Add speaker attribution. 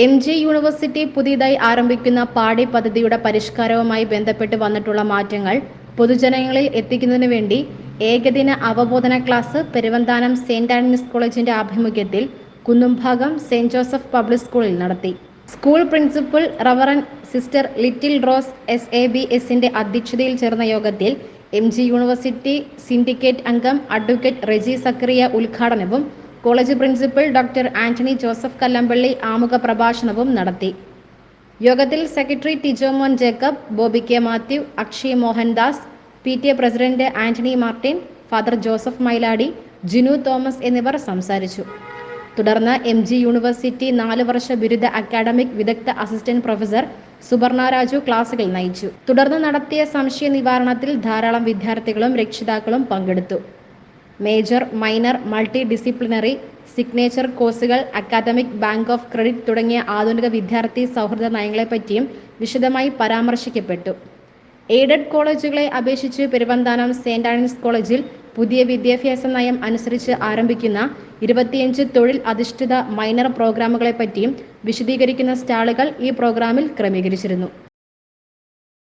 Speaker 1: MG university പുതിയതായി ആരംഭിക്കുന്ന പാഠ്യപദ്ധതിയുടെ പരിഷ്കാരവുമായി ബന്ധപ്പെട്ട് വന്നിട്ടുള്ള മാറ്റങ്ങൾ പൊതുജനങ്ങളിൽ എത്തിക്കുന്നതിനു വേണ്ടി ഏകദിന അവബോധന ക്ലാസ് പെരുവന്താനം സെന്റ് ആന്റണീസ് കോളേജിന്റെ ആഭിമുഖ്യത്തിൽ കുന്നുംഭാഗം സെന്റ് ജോസഫ് പബ്ലിക് സ്കൂളിൽ നടത്തി. School principal reverend sister little rose SABSന്റെ അധ്യക്ഷതയിൽ ചേർന്ന യോഗത്തിൽ MG യൂണിവേഴ്സിറ്റി സിൻഡിക്കേറ്റ് അംഗം അഡ്വക്കേറ്റ് റെജി സക്കറിയ ഉദ്ഘാടനവും college principal doctor Antony Joseph Kallampally ആമുഖ പ്രഭാഷണവും നടത്തി. യോഗത്തിൽ secretary Tijomon Jacob, Bobby K Mathew, Akshay Mohandas, PTA president Antony Martin, father Joseph Mailady, Jinu Thomas എന്നിവർ സംസാരിച്ചു. തുടർന്ന് MG യൂണിവേഴ്സിറ്റി 4 വർഷ ബിരുദ അക്കാഡമിക് വിദഗ്ധ അസിസ്റ്റന്റ് പ്രൊഫസർ സുബർണ രാജു ക്ലാസുകൾ നയിച്ചു. തുടർന്ന് നടത്തിയ സംശയ നിവാരണത്തിൽ ധാരാളം വിദ്യാർത്ഥികളും രക്ഷിതാക്കളും പങ്കെടുത്തു. Major, minor, multi disciplinary, signature കോഴ്സുകൾ, അക്കാദമിക്, ബാങ്ക് ഓഫ് ക്രെഡിറ്റ് തുടങ്ങിയ ആധുനിക വിദ്യാർത്ഥി സൗഹൃദ നയങ്ങളെപ്പറ്റിയും വിശദമായി പരാമർശിക്കപ്പെട്ടു. എയ്ഡഡ് കോളേജുകളെ അപേക്ഷിച്ച് പെരുവന്താനം സെന്റ് ആന്റണീസ് കോളേജിൽ പുതിയ വിദ്യാഭ്യാസ നയം അനുസരിച്ച് ആരംഭിക്കുന്ന 25 തൊഴിൽ അധിഷ്ഠിത മൈനർ പ്രോഗ്രാമുകളെപ്പറ്റിയും വിശദീകരിക്കുന്ന സ്റ്റാളുകൾ ഈ പ്രോഗ്രാമിൽ ക്രമീകരിച്ചിരുന്നു.